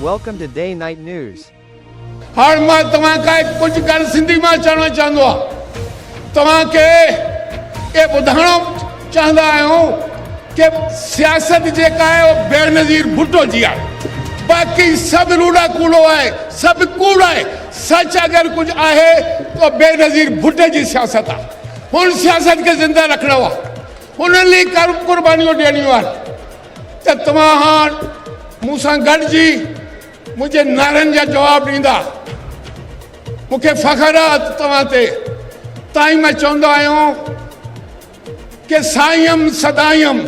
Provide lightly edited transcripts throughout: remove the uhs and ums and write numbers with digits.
Welcome to Day Night News. हाण मां तव्हांखे कुझु ॻाल्हि सिंधी मां चवणु चाहींदो आहियां। तव्हांखे ये ॿुधाइणो चाहींदा आहियूं कि सियासत जेका आहे उहो बेनज़ीर भुट्टो जी आहे। बाक़ी सभु रूड़ा कूड़ो आहे, सभु कूड़ आहे। सच अगरि कुझु आहे तो बेनज़ीर भुट्टे जी सियासत आहे। हुन सियासत खे ज़िंदा रखणो आहे, हुन लाइ कुर्बानियूं ॾियणियूं आहिनि। त तव्हां हाणे मूं सां गॾिजी मुझे नारन जा जवाब ॾींदा, मूंखे फ़ख्रु आहे तव्हां ते। ताईं मां चवंदो आहियां कि सायम सदायम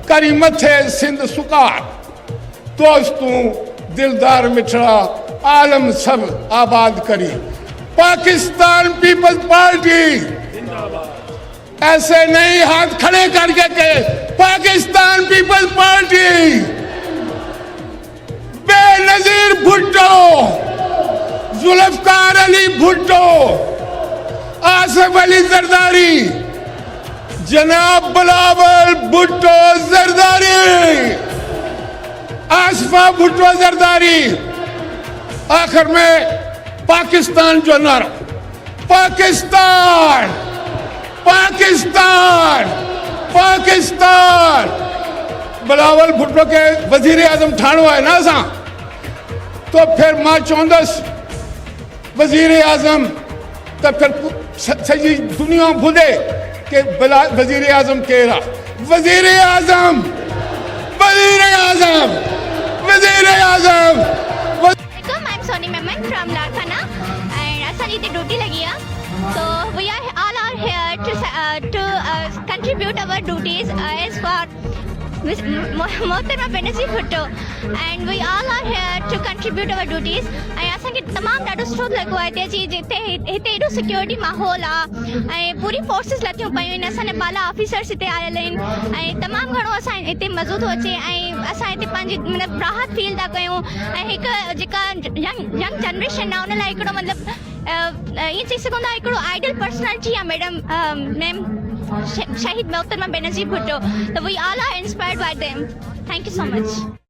करी मथे सिंध सुकार, दोस्तूं दिलदार मिठड़ा आलम सब आबाद करी। पाकिस्तान पीपल्स पार्टी ऐसे नहीं हाथ खड़े करके के पाकिस्तान पीपल्स पार्टी बेनज़ीर भुट्टो, जुल्फ़कार अली भुट्टो, आसिफ अली जरदारी, जनाब बिलावल भुट्टो जरदारी, आसिफा भुट्टो जरदारी। आखिर में पाकिस्तान जो नारा, पाकिस्तान पाकिस्तान पाकिस्तान। बिलावल भुट्टो के वजीर आजम ठाणो है ना असां, तो फिर मां चवंदुसि वजीर आजम, तो फिर सॼी दुनिया ॿुधे कि वजीर आजम केरु आहे। वजीर आजम वजीर आजम वजीर आजम। I'm Soni Memon from Larkana and Asani the duty lagi hai. So we are all are here to contribute our duties as for Mohtarama Benazir Bhutto, and we all are here to contribute our duties. ऐं असांखे तमामु ॾाढो सुठो लॻो आहे हिते अची, जिते हिते एॾो सिक्योरिटी माहौल आहे ऐं पूरी फोर्सिस लथियूं पयूं आहिनि। असांजा बाला ऑफिसर्स हिते आयल आहिनि ऐं तमामु घणो असां हिते मज़ो थो अचे ऐं असां हिते पंहिंजी मतिलबु राहत फील था कयूं। ऐं हिकु जेका यंग जनरेशन आहे उन लाइ हिकिड़ो मतिलबु ईअं चई सघूं था हिकिड़ो आइडियल पर्सनैलिटी आहे मैम शहीद मोहतरमा Benazir Bhutto. So we all are inspired by them. Thank you so much.